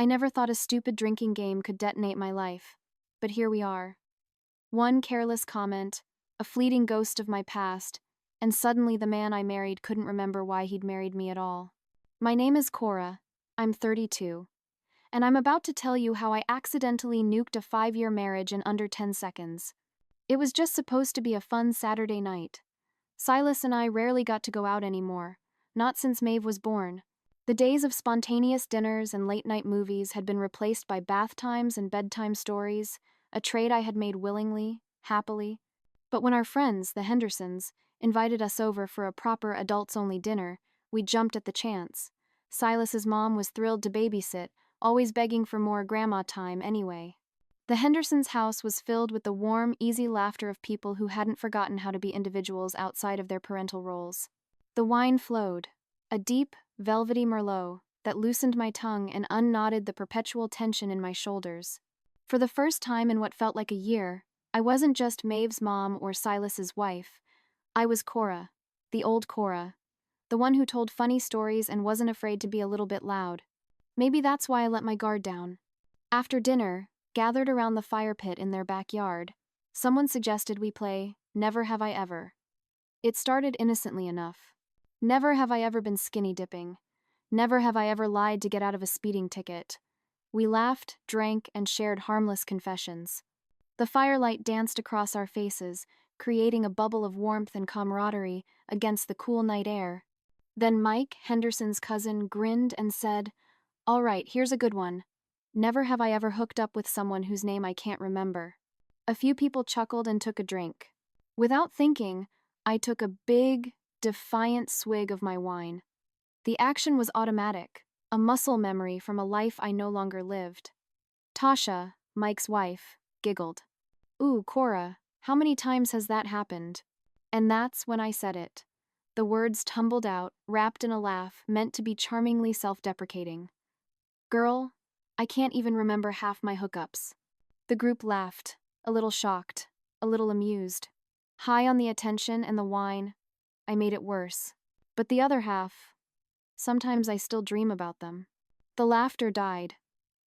I never thought a stupid drinking game could detonate my life. But here we are. One careless comment, a fleeting ghost of my past, and suddenly the man I married couldn't remember why he'd married me at all. My name is Cora. I'm 32. And I'm about to tell you how I accidentally nuked a 5-year marriage in under 10 seconds. It was just supposed to be a fun Saturday night. Silas and I rarely got to go out anymore, not since Maeve was born. The days of spontaneous dinners and late-night movies had been replaced by bath times and bedtime stories, a trade I had made willingly, happily. But when our friends, the Hendersons, invited us over for a proper adults-only dinner, we jumped at the chance. Silas's mom was thrilled to babysit, always begging for more grandma time anyway. The Hendersons' house was filled with the warm, easy laughter of people who hadn't forgotten how to be individuals outside of their parental roles. The wine flowed, a deep, velvety Merlot that loosened my tongue and unknotted the perpetual tension in my shoulders. For the first time in what felt like a year, I wasn't just Maeve's mom or Silas's wife. I was Cora, the old Cora, the one who told funny stories and wasn't afraid to be a little bit loud. Maybe that's why I let my guard down. After dinner, gathered around the fire pit in their backyard, someone suggested we play Never Have I Ever. It started innocently enough. Never have I ever been skinny dipping. Never have I ever lied to get out of a speeding ticket. We laughed, drank, and shared harmless confessions. The firelight danced across our faces, creating a bubble of warmth and camaraderie against the cool night air. Then Mike, Henderson's cousin, grinned and said, "All right, here's a good one. Never have I ever hooked up with someone whose name I can't remember." A few people chuckled and took a drink. Without thinking, I took a big, defiant swig of my wine. The action was automatic, a muscle memory from a life I no longer lived. Tasha, Mike's wife, giggled. "Ooh, Cora, how many times has that happened?" And that's when I said it. The words tumbled out, wrapped in a laugh meant to be charmingly self-deprecating. "Girl, I can't even remember half my hookups." The group laughed, a little shocked, a little amused. High on the attention and the wine, I made it worse. But the other half, sometimes I still dream about them. The laughter died.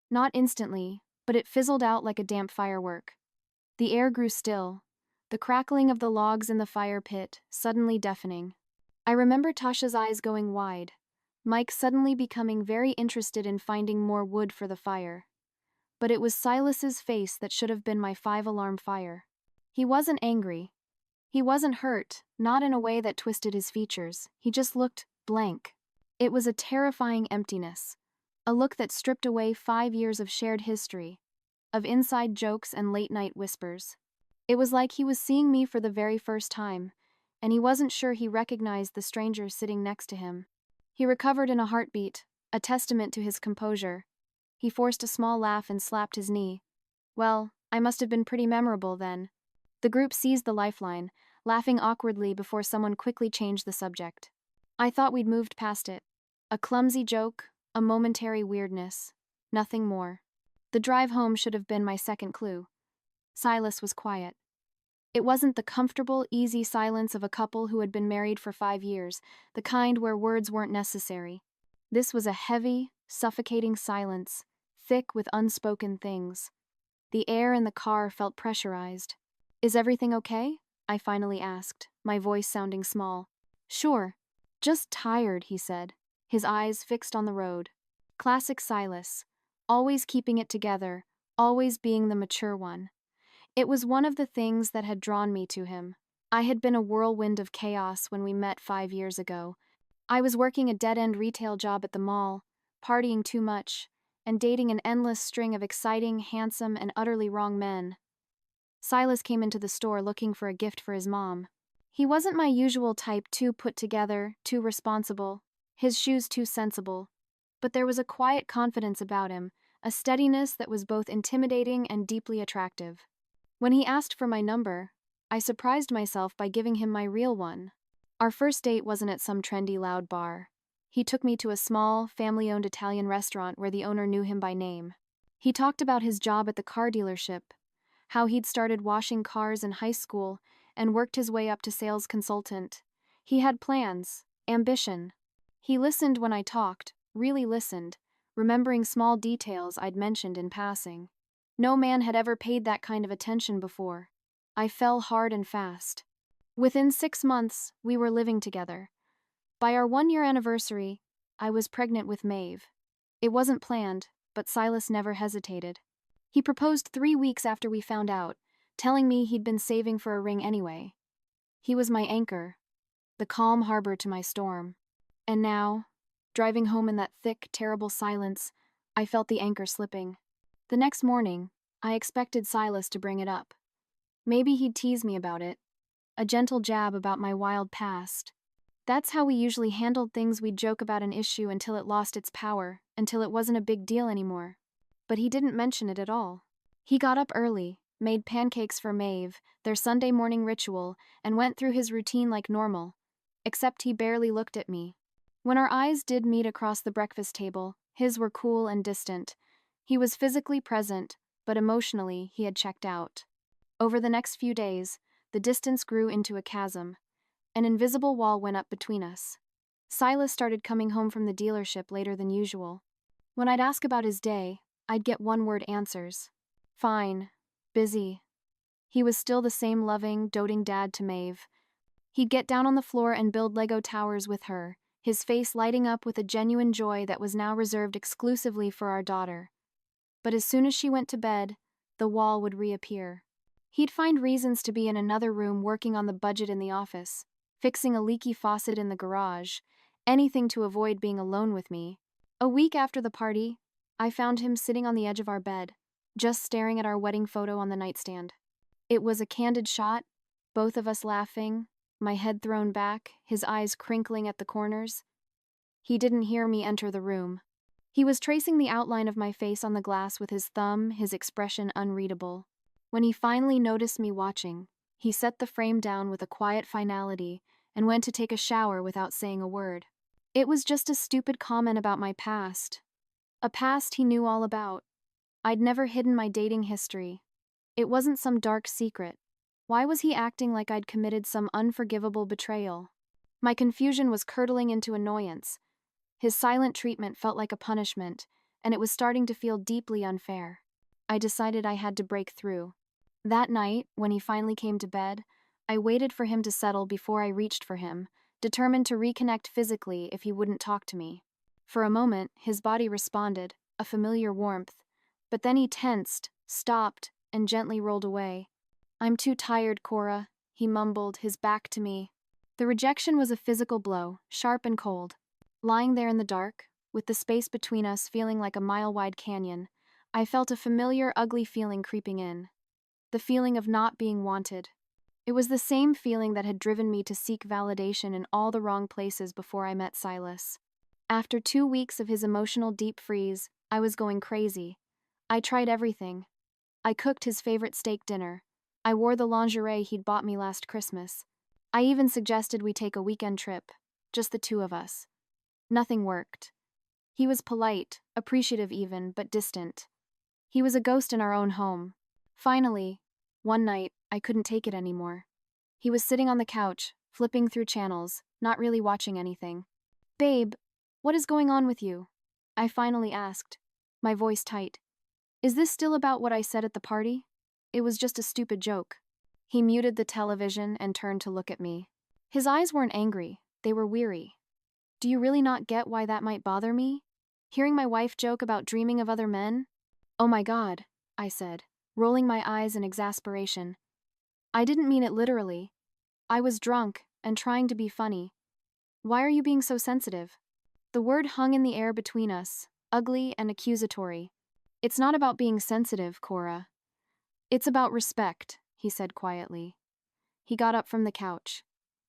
Not instantly, but it fizzled out like a damp firework. The air grew still, the crackling of the logs in the fire pit suddenly deafening. I remember Tasha's eyes going wide, Mike suddenly becoming very interested in finding more wood for the fire. But it was Silas's face that should have been my 5-alarm fire. He wasn't angry. He wasn't hurt, not in a way that twisted his features. He just looked blank. It was a terrifying emptiness, a look that stripped away 5 years of shared history, of inside jokes and late-night whispers. It was like he was seeing me for the very first time, and he wasn't sure he recognized the stranger sitting next to him. He recovered in a heartbeat, a testament to his composure. He forced a small laugh and slapped his knee. Well, I must have been pretty memorable then. The group seized the lifeline, laughing awkwardly before someone quickly changed the subject. I thought we'd moved past it. A clumsy joke, a momentary weirdness, nothing more. The drive home should have been my second clue. Silas was quiet. It wasn't the comfortable, easy silence of a couple who had been married for 5 years, the kind where words weren't necessary. This was a heavy, suffocating silence, thick with unspoken things. The air in the car felt pressurized. "Is everything okay?" I finally asked, my voice sounding small. "Sure. Just tired," he said, his eyes fixed on the road. Classic Silas, always keeping it together, always being the mature one. It was one of the things that had drawn me to him. I had been a whirlwind of chaos when we met 5 years ago. I was working a dead-end retail job at the mall, partying too much, and dating an endless string of exciting, handsome, and utterly wrong men. Silas came into the store looking for a gift for his mom. He wasn't my usual type, too put together, too responsible, his shoes too sensible. But there was a quiet confidence about him, a steadiness that was both intimidating and deeply attractive. When he asked for my number, I surprised myself by giving him my real one. Our first date wasn't at some trendy loud bar. He took me to a small, family-owned Italian restaurant where the owner knew him by name. He talked about his job at the car dealership, how he'd started washing cars in high school and worked his way up to sales consultant. He had plans, ambition. He listened when I talked, really listened, remembering small details I'd mentioned in passing. No man had ever paid that kind of attention before. I fell hard and fast. Within 6 months, we were living together. By our 1-year anniversary, I was pregnant with Maeve. It wasn't planned, but Silas never hesitated. He proposed 3 weeks after we found out, telling me he'd been saving for a ring anyway. He was my anchor, the calm harbor to my storm. And now, driving home in that thick, terrible silence, I felt the anchor slipping. The next morning, I expected Silas to bring it up. Maybe he'd tease me about it, a gentle jab about my wild past. That's how we usually handled things. We'd joke about an issue until it lost its power, until it wasn't a big deal anymore. But he didn't mention it at all. He got up early, made pancakes for Maeve, their Sunday morning ritual, and went through his routine like normal, except he barely looked at me. When our eyes did meet across the breakfast table, his were cool and distant. He was physically present, but emotionally he had checked out. Over the next few days, the distance grew into a chasm. An invisible wall went up between us. Silas started coming home from the dealership later than usual. When I'd ask about his day, I'd get one-word answers. Fine. Busy. He was still the same loving, doting dad to Maeve. He'd get down on the floor and build Lego towers with her, his face lighting up with a genuine joy that was now reserved exclusively for our daughter. But as soon as she went to bed, the wall would reappear. He'd find reasons to be in another room working on the budget in the office, fixing a leaky faucet in the garage, anything to avoid being alone with me. A week after the party, I found him sitting on the edge of our bed, just staring at our wedding photo on the nightstand. It was a candid shot, both of us laughing, my head thrown back, his eyes crinkling at the corners. He didn't hear me enter the room. He was tracing the outline of my face on the glass with his thumb, his expression unreadable. When he finally noticed me watching, he set the frame down with a quiet finality and went to take a shower without saying a word. It was just a stupid comment about my past. A past he knew all about. I'd never hidden my dating history. It wasn't some dark secret. Why was he acting like I'd committed some unforgivable betrayal? My confusion was curdling into annoyance. His silent treatment felt like a punishment, and it was starting to feel deeply unfair. I decided I had to break through. That night, when he finally came to bed, I waited for him to settle before I reached for him, determined to reconnect physically if he wouldn't talk to me. For a moment, his body responded, a familiar warmth, but then he tensed, stopped, and gently rolled away. "I'm too tired, Cora," he mumbled, his back to me. The rejection was a physical blow, sharp and cold. Lying there in the dark, with the space between us feeling like a mile-wide canyon, I felt a familiar, ugly feeling creeping in. The feeling of not being wanted. It was the same feeling that had driven me to seek validation in all the wrong places before I met Silas. After 2 weeks of his emotional deep freeze, I was going crazy. I tried everything. I cooked his favorite steak dinner. I wore the lingerie he'd bought me last Christmas. I even suggested we take a weekend trip, just the two of us. Nothing worked. He was polite, appreciative even, but distant. He was a ghost in our own home. Finally, one night, I couldn't take it anymore. He was sitting on the couch, flipping through channels, not really watching anything. "Babe, what is going on with you?" I finally asked, my voice tight. "Is this still about what I said at the party? It was just a stupid joke." He muted the television and turned to look at me. His eyes weren't angry, they were weary. "Do you really not get why that might bother me? Hearing my wife joke about dreaming of other men?" "Oh my God," I said, rolling my eyes in exasperation. "I didn't mean it literally. I was drunk and trying to be funny. Why are you being so sensitive?" The word hung in the air between us, ugly and accusatory. "It's not about being sensitive, Cora. It's about respect," he said quietly. He got up from the couch.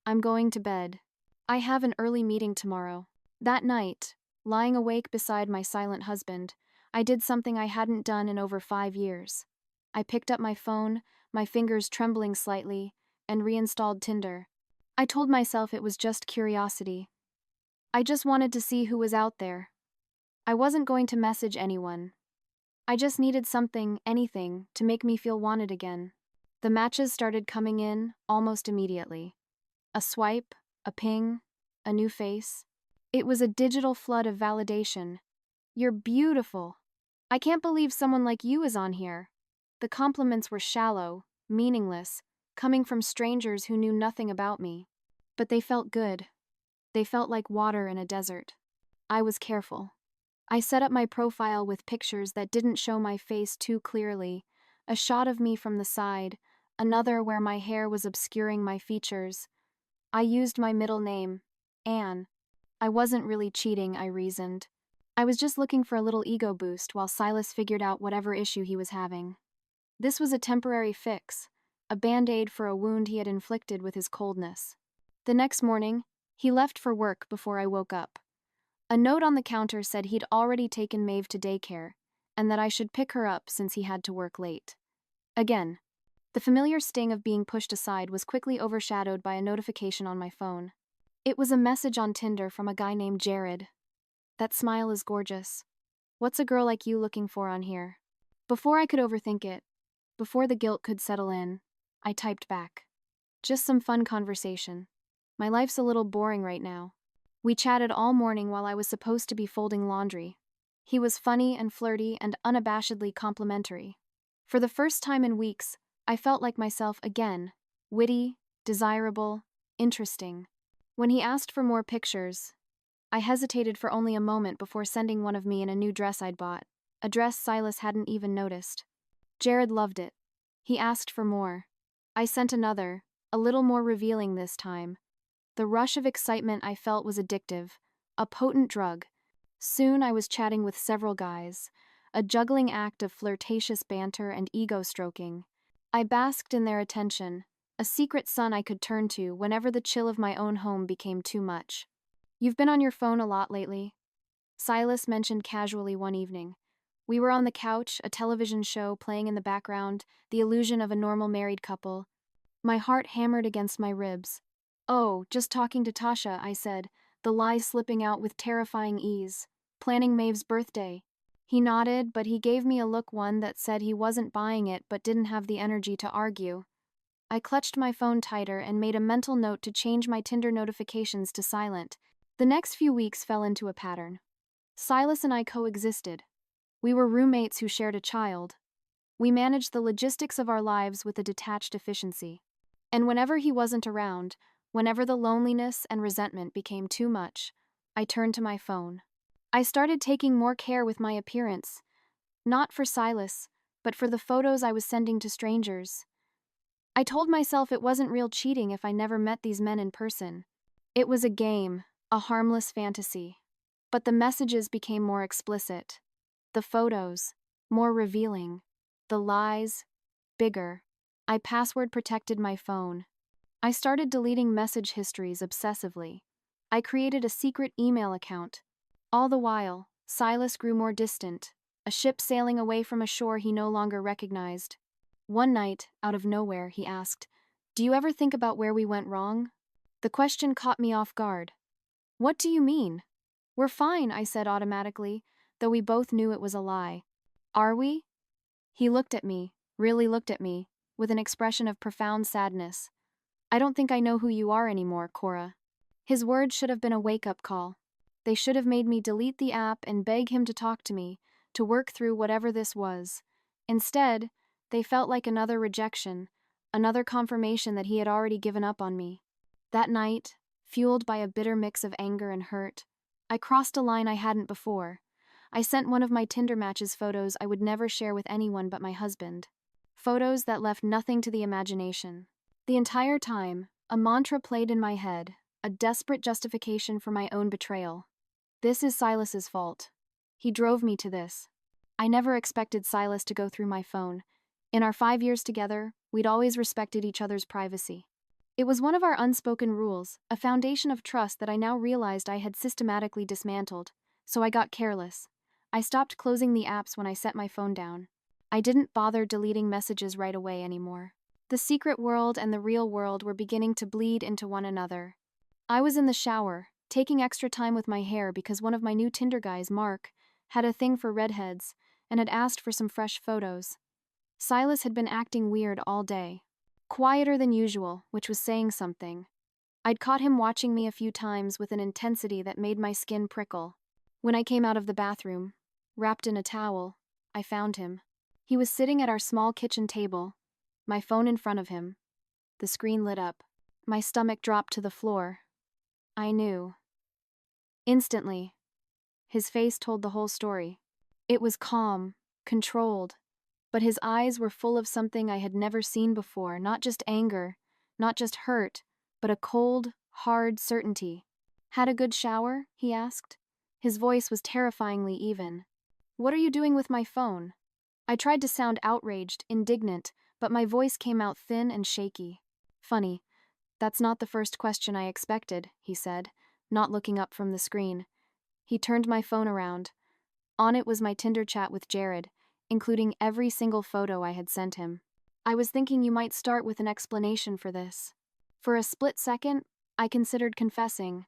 "I'm going to bed. I have an early meeting tomorrow." That night, lying awake beside my silent husband, I did something I hadn't done in over 5 years. I picked up my phone, my fingers trembling slightly, and reinstalled Tinder. I told myself it was just curiosity. I just wanted to see who was out there. I wasn't going to message anyone. I just needed something, anything, to make me feel wanted again. The matches started coming in almost immediately. A swipe, a ping, a new face. It was a digital flood of validation. You're beautiful. I can't believe someone like you is on here. The compliments were shallow, meaningless, coming from strangers who knew nothing about me. But they felt good. They felt like water in a desert. I was careful. I set up my profile with pictures that didn't show my face too clearly, a shot of me from the side, another where my hair was obscuring my features. I used my middle name, Anne. I wasn't really cheating, I reasoned. I was just looking for a little ego boost while Silas figured out whatever issue he was having. This was a temporary fix, a band-aid for a wound he had inflicted with his coldness. The next morning, he left for work before I woke up. A note on the counter said he'd already taken Maeve to daycare, and that I should pick her up since he had to work late. Again, the familiar sting of being pushed aside was quickly overshadowed by a notification on my phone. It was a message on Tinder from a guy named Jared. That smile is gorgeous. What's a girl like you looking for on here? Before I could overthink it, before the guilt could settle in, I typed back. Just some fun conversation. My life's a little boring right now. We chatted all morning while I was supposed to be folding laundry. He was funny and flirty and unabashedly complimentary. For the first time in weeks, I felt like myself again, witty, desirable, interesting. When he asked for more pictures, I hesitated for only a moment before sending one of me in a new dress I'd bought, a dress Silas hadn't even noticed. Jared loved it. He asked for more. I sent another, a little more revealing this time. The rush of excitement I felt was addictive, a potent drug. Soon I was chatting with several guys, a juggling act of flirtatious banter and ego-stroking. I basked in their attention, a secret sun I could turn to whenever the chill of my own home became too much. You've been on your phone a lot lately, Silas mentioned casually one evening. We were on the couch, a television show playing in the background, the illusion of a normal married couple. My heart hammered against my ribs. Oh, just talking to Tasha, I said, the lie slipping out with terrifying ease. Planning Maeve's birthday. He nodded, but he gave me a look one that said he wasn't buying it but didn't have the energy to argue. I clutched my phone tighter and made a mental note to change my Tinder notifications to silent. The next few weeks fell into a pattern. Silas and I coexisted. We were roommates who shared a child. We managed the logistics of our lives with a detached efficiency. And whenever he wasn't around, whenever the loneliness and resentment became too much, I turned to my phone. I started taking more care with my appearance, not for Silas, but for the photos I was sending to strangers. I told myself it wasn't real cheating if I never met these men in person. It was a game, a harmless fantasy. But the messages became more explicit. The photos, more revealing. The lies, bigger. I password protected my phone. I started deleting message histories obsessively. I created a secret email account. All the while, Silas grew more distant, a ship sailing away from a shore he no longer recognized. One night, out of nowhere, he asked, "Do you ever think about where we went wrong?" The question caught me off guard. "What do you mean?" "We're fine," I said automatically, though we both knew it was a lie. "Are we?" He looked at me, really looked at me, with an expression of profound sadness. "I don't think I know who you are anymore, Cora." His words should have been a wake-up call. They should have made me delete the app and beg him to talk to me, to work through whatever this was. Instead, they felt like another rejection, another confirmation that he had already given up on me. That night, fueled by a bitter mix of anger and hurt, I crossed a line I hadn't before. I sent one of my Tinder matches photos I would never share with anyone but my husband. Photos that left nothing to the imagination. The entire time, a mantra played in my head, a desperate justification for my own betrayal. This is Silas's fault. He drove me to this. I never expected Silas to go through my phone. In our 5 years together, we'd always respected each other's privacy. It was one of our unspoken rules, a foundation of trust that I now realized I had systematically dismantled, so I got careless. I stopped closing the apps when I set my phone down. I didn't bother deleting messages right away anymore. The secret world and the real world were beginning to bleed into one another. I was in the shower, taking extra time with my hair because one of my new Tinder guys, Mark, had a thing for redheads and had asked for some fresh photos. Silas had been acting weird all day. Quieter than usual, which was saying something. I'd caught him watching me a few times with an intensity that made my skin prickle. When I came out of the bathroom, wrapped in a towel. I found him. He was sitting at our small kitchen table, my phone in front of him. The screen lit up. My stomach dropped to the floor. I knew. Instantly. His face told the whole story. It was calm, controlled, but his eyes were full of something I had never seen before, not just anger, not just hurt, but a cold, hard certainty. Had a good shower? He asked. His voice was terrifyingly even. What are you doing with my phone? I tried to sound outraged, indignant, but my voice came out thin and shaky. Funny, that's not the first question I expected, he said, not looking up from the screen. He turned my phone around. On it was my Tinder chat with Jared, including every single photo I had sent him. I was thinking you might start with an explanation for this. For a split second, I considered confessing,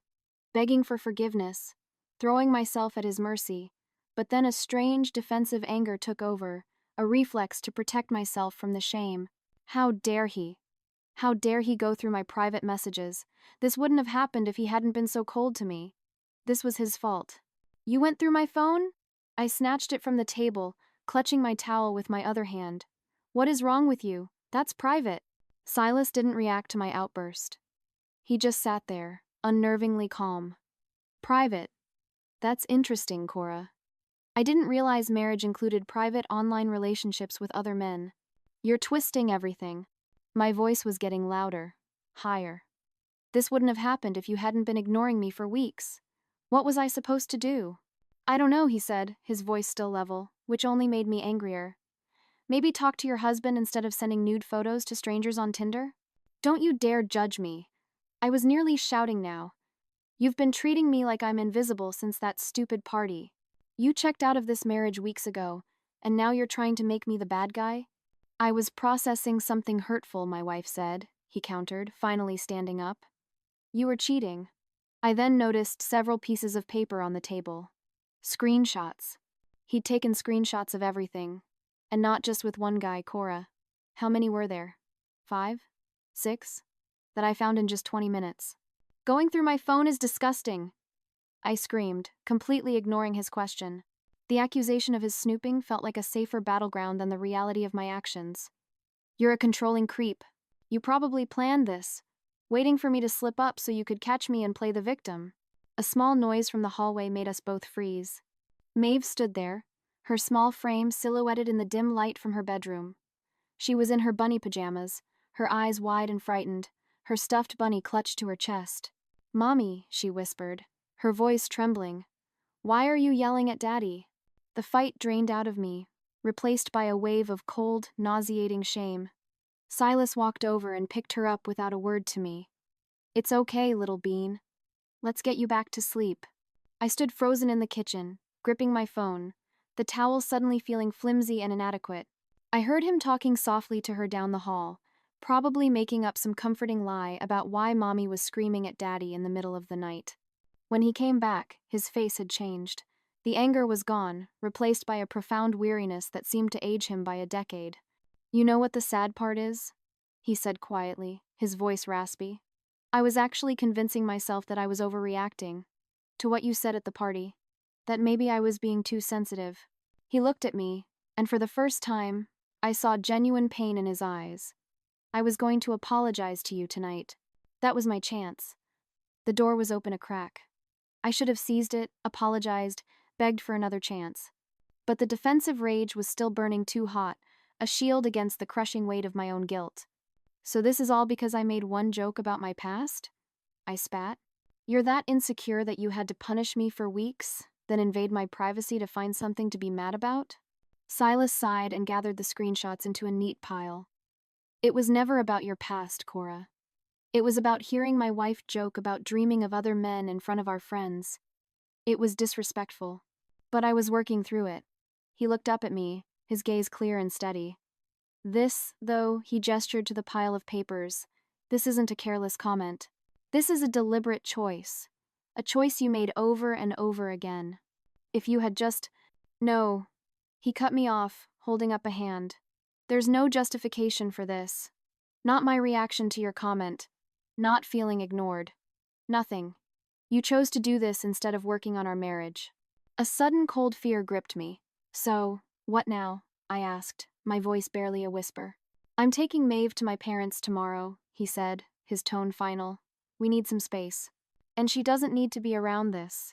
begging for forgiveness, throwing myself at his mercy, but then a strange defensive anger took over, a reflex to protect myself from the shame. How dare he? How dare he go through my private messages? This wouldn't have happened if he hadn't been so cold to me. This was his fault. You went through my phone? I snatched it from the table, clutching my towel with my other hand. What is wrong with you? That's private. Silas didn't react to my outburst. He just sat there, unnervingly calm. Private. That's interesting, Cora. I didn't realize marriage included private online relationships with other men. You're twisting everything. My voice was getting louder, higher. This wouldn't have happened if you hadn't been ignoring me for weeks. What was I supposed to do? I don't know, he said, his voice still level, which only made me angrier. Maybe talk to your husband instead of sending nude photos to strangers on Tinder? Don't you dare judge me. I was nearly shouting now. You've been treating me like I'm invisible since that stupid party. You checked out of this marriage weeks ago, and now you're trying to make me the bad guy? I was processing something hurtful, my wife said, he countered, finally standing up. You were cheating. I then noticed several pieces of paper on the table. Screenshots. He'd taken screenshots of everything. And not just with one guy, Cora. How many were there? 5? 6? That I found in just 20 minutes. Going through my phone is disgusting. I screamed, completely ignoring his question. The accusation of his snooping felt like a safer battleground than the reality of my actions. You're a controlling creep. You probably planned this, waiting for me to slip up so you could catch me and play the victim. A small noise from the hallway made us both freeze. Maeve stood there, her small frame silhouetted in the dim light from her bedroom. She was in her bunny pajamas, her eyes wide and frightened, her stuffed bunny clutched to her chest. Mommy, she whispered, her voice trembling. Why are you yelling at Daddy? The fight drained out of me, replaced by a wave of cold, nauseating shame. Silas walked over and picked her up without a word to me. It's okay, little bean. Let's get you back to sleep. I stood frozen in the kitchen, gripping my phone, the towel suddenly feeling flimsy and inadequate. I heard him talking softly to her down the hall, probably making up some comforting lie about why Mommy was screaming at Daddy in the middle of the night. When he came back, his face had changed. The anger was gone, replaced by a profound weariness that seemed to age him by a decade. You know what the sad part is? He said quietly, his voice raspy. I was actually convincing myself that I was overreacting to what you said at the party, that maybe I was being too sensitive. He looked at me, and for the first time, I saw genuine pain in his eyes. I was going to apologize to you tonight. That was my chance. The door was open a crack. I should have seized it, apologized, begged for another chance. But the defensive rage was still burning too hot, a shield against the crushing weight of my own guilt. So this is all because I made one joke about my past? I spat. You're that insecure that you had to punish me for weeks, then invade my privacy to find something to be mad about? Silas sighed and gathered the screenshots into a neat pile. It was never about your past, Cora. It was about hearing my wife joke about dreaming of other men in front of our friends. It was disrespectful. But I was working through it. He looked up at me, his gaze clear and steady. This, though, he gestured to the pile of papers, this isn't a careless comment. This is a deliberate choice. A choice you made over and over again. If you had just... No. He cut me off, holding up a hand. There's no justification for this. Not my reaction to your comment. Not feeling ignored. Nothing. You chose to do this instead of working on our marriage. A sudden cold fear gripped me. So, what now? I asked, my voice barely a whisper. I'm taking Maeve to my parents tomorrow, he said, his tone final. We need some space. And she doesn't need to be around this.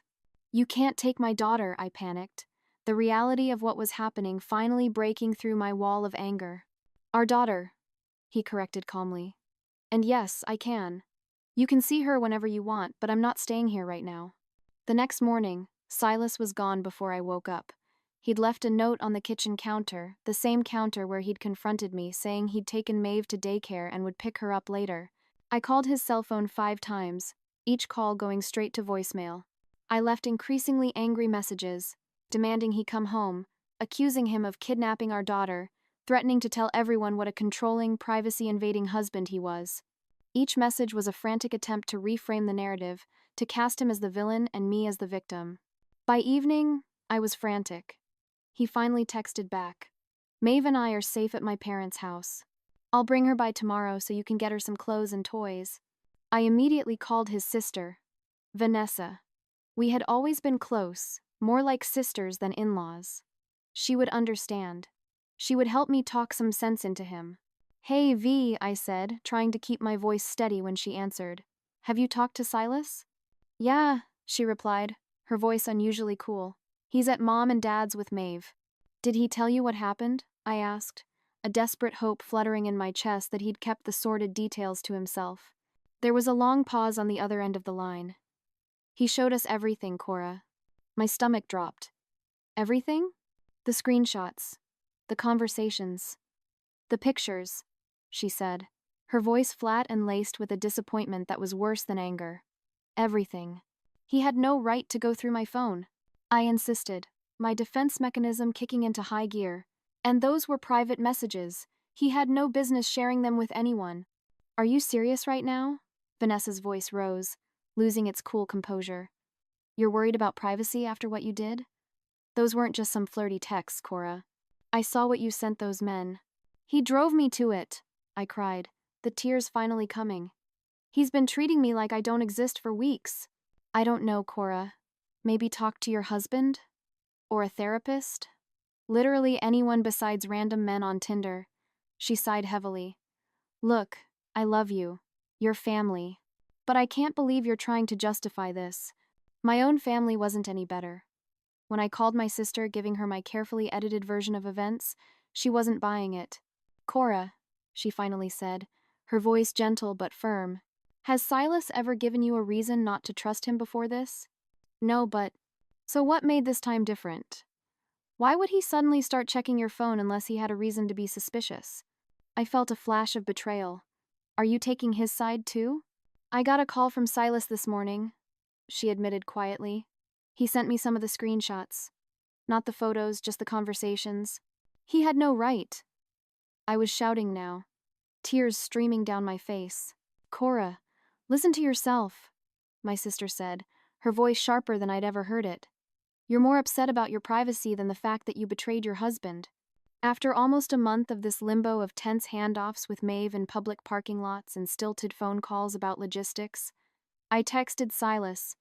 You can't take my daughter, I panicked, the reality of what was happening finally breaking through my wall of anger. Our daughter, he corrected calmly. And yes, I can. You can see her whenever you want, but I'm not staying here right now. The next morning, Silas was gone before I woke up. He'd left a note on the kitchen counter, the same counter where he'd confronted me, saying he'd taken Maeve to daycare and would pick her up later. I called his cell phone 5 times, each call going straight to voicemail. I left increasingly angry messages, demanding he come home, accusing him of kidnapping our daughter, threatening to tell everyone what a controlling, privacy-invading husband he was. Each message was a frantic attempt to reframe the narrative, to cast him as the villain and me as the victim. By evening, I was frantic. He finally texted back. Maeve and I are safe at my parents' house. I'll bring her by tomorrow so you can get her some clothes and toys. I immediately called his sister, Vanessa. We had always been close, more like sisters than in-laws. She would understand. She would help me talk some sense into him. Hey V, I said, trying to keep my voice steady when she answered. Have you talked to Silas? Yeah, she replied, her voice unusually cool. He's at Mom and Dad's with Maeve. Did he tell you what happened? I asked, a desperate hope fluttering in my chest that he'd kept the sordid details to himself. There was a long pause on the other end of the line. He showed us everything, Cora. My stomach dropped. Everything? The screenshots. The conversations. The pictures, she said, her voice flat and laced with a disappointment that was worse than anger. Everything. He had no right to go through my phone. I insisted, my defense mechanism kicking into high gear. And those were private messages. He had no business sharing them with anyone. Are you serious right now? Vanessa's voice rose, losing its cool composure. You're worried about privacy after what you did? Those weren't just some flirty texts, Cora. I saw what you sent those men. He drove me to it, I cried, the tears finally coming. He's been treating me like I don't exist for weeks. I don't know, Cora. Maybe talk to your husband? Or a therapist? Literally anyone besides random men on Tinder. She sighed heavily. Look, I love you. Your family. But I can't believe you're trying to justify this. My own family wasn't any better. When I called my sister, giving her my carefully edited version of events, she wasn't buying it. Cora, she finally said, her voice gentle but firm. Has Silas ever given you a reason not to trust him before this? No, but... So what made this time different? Why would he suddenly start checking your phone unless he had a reason to be suspicious? I felt a flash of betrayal. Are you taking his side too? I got a call from Silas this morning, she admitted quietly. He sent me some of the screenshots. Not the photos, just the conversations. He had no right. I was shouting now, tears streaming down my face. Cora, listen to yourself, my sister said, her voice sharper than I'd ever heard it. You're more upset about your privacy than the fact that you betrayed your husband. After almost a month of this limbo of tense handoffs with Maeve in public parking lots and stilted phone calls about logistics, I texted Silas,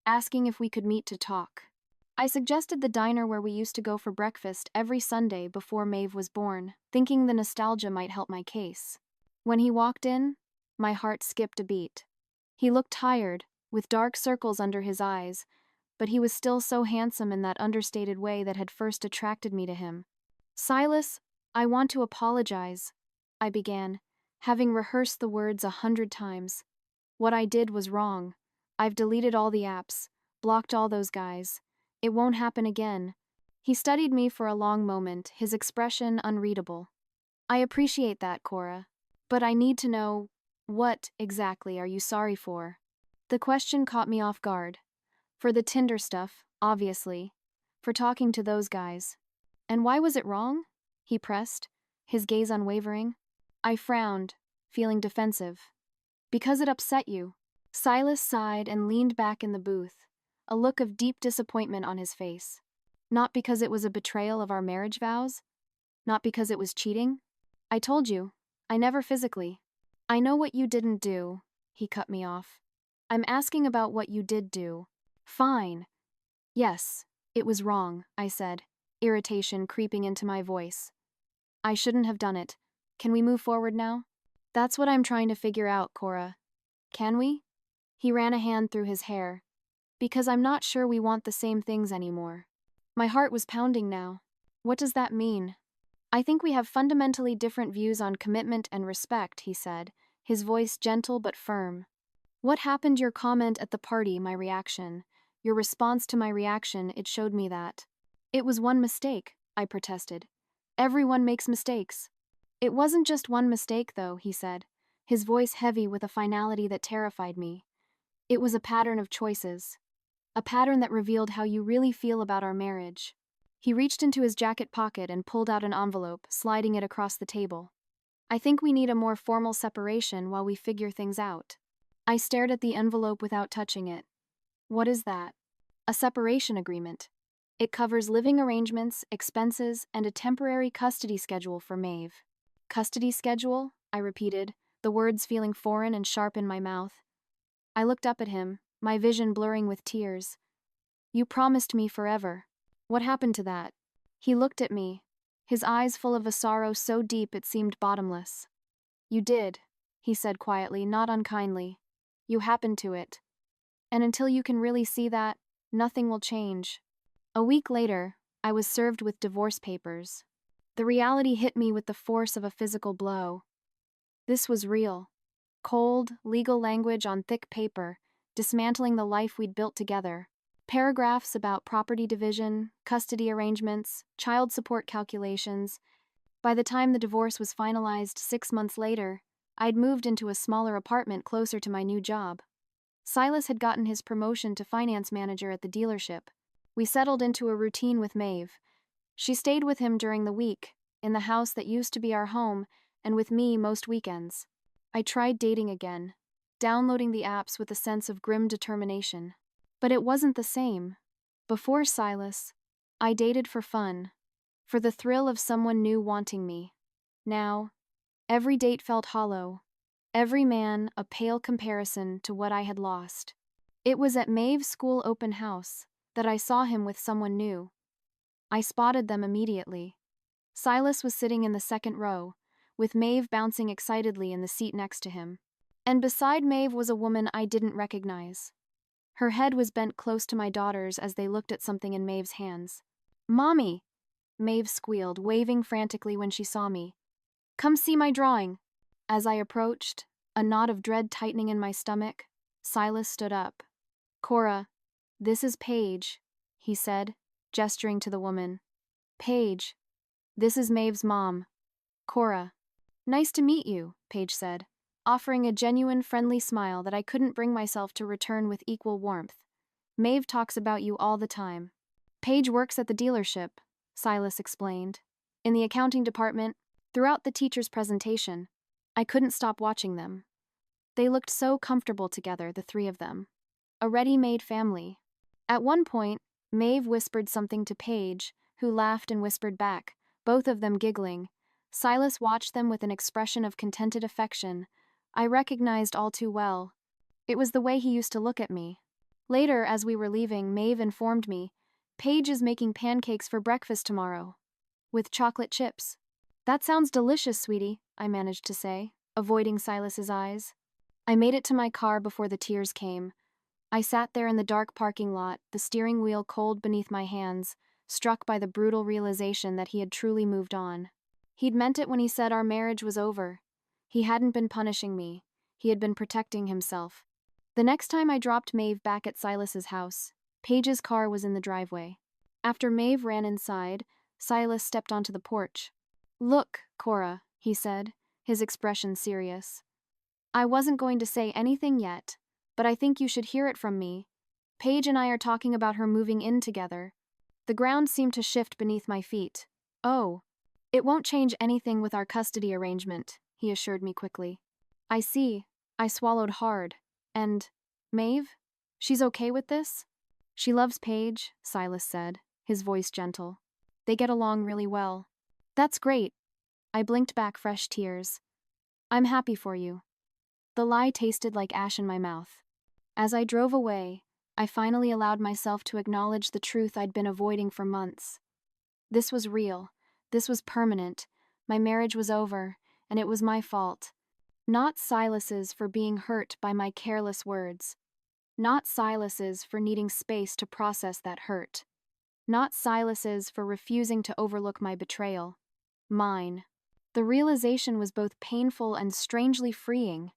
asking if we could meet to talk. I suggested the diner where we used to go for breakfast every Sunday before Maeve was born, thinking the nostalgia might help my case. When he walked in, my heart skipped a beat. He looked tired, with dark circles under his eyes, but he was still so handsome in that understated way that had first attracted me to him. Silas, I want to apologize, I began, having rehearsed the words 100 times. What I did was wrong. I've deleted all the apps, blocked all those guys. It won't happen again. He studied me for a long moment, his expression unreadable. I appreciate that, Cora. But I need to know, what exactly are you sorry for? The question caught me off guard. For the Tinder stuff, obviously. For talking to those guys. And why was it wrong? He pressed, his gaze unwavering. I frowned, feeling defensive. Because it upset you. Silas sighed and leaned back in the booth, a look of deep disappointment on his face. Not because it was a betrayal of our marriage vows? Not because it was cheating? I told you, I never physically. I know what you didn't do, he cut me off. I'm asking about what you did do. Fine. Yes, It was wrong, I said, irritation creeping into my voice. I shouldn't have done it. Can we move forward now? That's what I'm trying to figure out, Cora. Can we? He ran a hand through his hair. Because I'm not sure we want the same things anymore. My heart was pounding now. What does that mean? I think we have fundamentally different views on commitment and respect, he said, his voice gentle but firm. What happened? Your comment at the party, my reaction. Your response to my reaction, it showed me that. It was one mistake, I protested. Everyone makes mistakes. It wasn't just one mistake, though, he said, his voice heavy with a finality that terrified me. It was a pattern of choices. A pattern that revealed how you really feel about our marriage. He reached into his jacket pocket and pulled out an envelope, sliding it across the table. I think we need a more formal separation while we figure things out. I stared at the envelope without touching it. What is that? A separation agreement. It covers living arrangements, expenses, and a temporary custody schedule for Maeve. Custody schedule? I repeated, the words feeling foreign and sharp in my mouth. I looked up at him, my vision blurring with tears. You promised me forever. What happened to that? He looked at me, his eyes full of a sorrow so deep it seemed bottomless. You did, he said quietly, not unkindly. You happened to it. And until you can really see that, nothing will change. A week later, I was served with divorce papers. The reality hit me with the force of a physical blow. This was real. Cold, legal language on thick paper, dismantling the life we'd built together. Paragraphs about property division, custody arrangements, child support calculations. By the time the divorce was finalized 6 months later, I'd moved into a smaller apartment closer to my new job. Silas had gotten his promotion to finance manager at the dealership. We settled into a routine with Maeve. She stayed with him during the week, in the house that used to be our home, and with me most weekends. I tried dating again, downloading the apps with a sense of grim determination. But it wasn't the same. Before Silas, I dated for fun, for the thrill of someone new wanting me. Now, every date felt hollow, every man a pale comparison to what I had lost. It was at Maeve's school open house that I saw him with someone new. I spotted them immediately. Silas was sitting in the second row, with Maeve bouncing excitedly in the seat next to him. And beside Maeve was a woman I didn't recognize. Her head was bent close to my daughter's as they looked at something in Maeve's hands. "Mommy!" Maeve squealed, waving frantically when she saw me. "Come see my drawing." As I approached, a knot of dread tightening in my stomach, Silas stood up. "Cora, this is Paige," he said, gesturing to the woman. "Paige, this is Maeve's mom. Cora." "Nice to meet you," Paige said, offering a genuine friendly smile that I couldn't bring myself to return with equal warmth. "Maeve talks about you all the time." "Paige works at the dealership," Silas explained. "In the accounting department." Throughout the teacher's presentation, I couldn't stop watching them. They looked so comfortable together, the three of them. A ready-made family. At one point, Maeve whispered something to Paige, who laughed and whispered back, both of them giggling. Silas watched them with an expression of contented affection I recognized all too well. It was the way he used to look at me. Later, as we were leaving, Maeve informed me, "Paige is making pancakes for breakfast tomorrow. With chocolate chips." "That sounds delicious, sweetie," I managed to say, avoiding Silas's eyes. I made it to my car before the tears came. I sat there in the dark parking lot, the steering wheel cold beneath my hands, struck by the brutal realization that he had truly moved on. He'd meant it when he said our marriage was over. He hadn't been punishing me. He had been protecting himself. The next time I dropped Maeve back at Silas's house, Paige's car was in the driveway. After Maeve ran inside, Silas stepped onto the porch. "Look, Cora," he said, his expression serious. "I wasn't going to say anything yet, but I think you should hear it from me. Paige and I are talking about her moving in together." The ground seemed to shift beneath my feet. "Oh, it won't change anything with our custody arrangement," he assured me quickly. "I see." I swallowed hard. "And Maeve? She's okay with this?" "She loves Paige," Silas said, his voice gentle. "They get along really well." "That's great." I blinked back fresh tears. "I'm happy for you." The lie tasted like ash in my mouth. As I drove away, I finally allowed myself to acknowledge the truth I'd been avoiding for months. This was real. This was permanent. My marriage was over, and it was my fault. Not Silas's for being hurt by my careless words. Not Silas's for needing space to process that hurt. Not Silas's for refusing to overlook my betrayal. Mine. The realization was both painful and strangely freeing.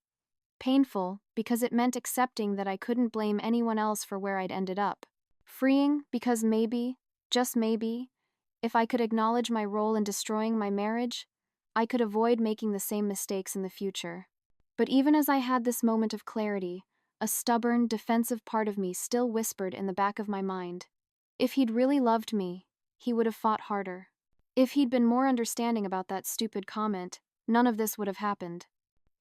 Painful because it meant accepting that I couldn't blame anyone else for where I'd ended up. Freeing because maybe, just maybe, if I could acknowledge my role in destroying my marriage, I could avoid making the same mistakes in the future. But even as I had this moment of clarity, a stubborn, defensive part of me still whispered in the back of my mind. If he'd really loved me, he would have fought harder. If he'd been more understanding about that stupid comment, none of this would have happened.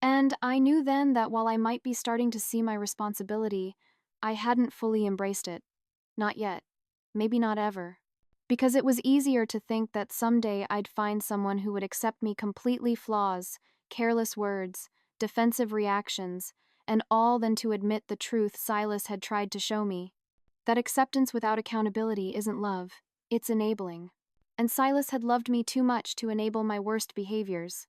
And I knew then that while I might be starting to see my responsibility, I hadn't fully embraced it. Not yet. Maybe not ever. Because it was easier to think that someday I'd find someone who would accept me completely flaws, careless words, defensive reactions, and all than to admit the truth Silas had tried to show me. That acceptance without accountability isn't love, it's enabling. And Silas had loved me too much to enable my worst behaviors.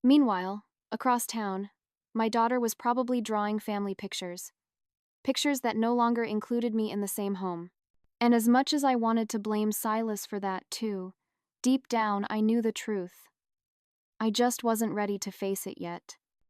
Meanwhile, across town, my daughter was probably drawing family pictures. Pictures that no longer included me in the same home. And as much as I wanted to blame Silas for that too, deep down I knew the truth. I just wasn't ready to face it yet.